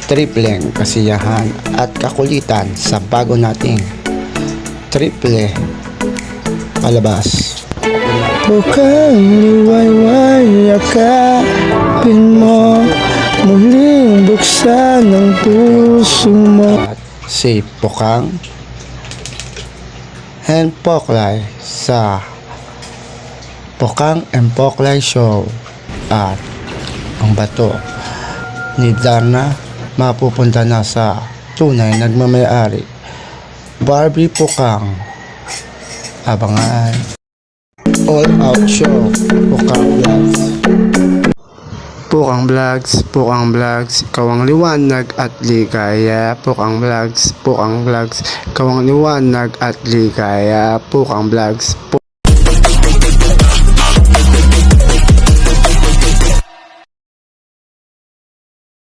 tripleng kasiyahan at kakulitan sa bago nating triple palabas. Bukang liwayway, yakapin mo, muling buksan ang puso mo. At si Pukang and Poklay sa Pukang and Poklay Show. At ang bato ni Darna mapupunta na sa tunay nagmamayari, Barbie Pukang. Abangan. All Out Show, Pukang Vlogs. Pukang Vlogs, Pukang Vlogs, ikaw ang liwanag at ligaya. Pukang Vlogs, Pukang Vlogs, ikaw ang liwanag at ligaya. Pukang Vlogs.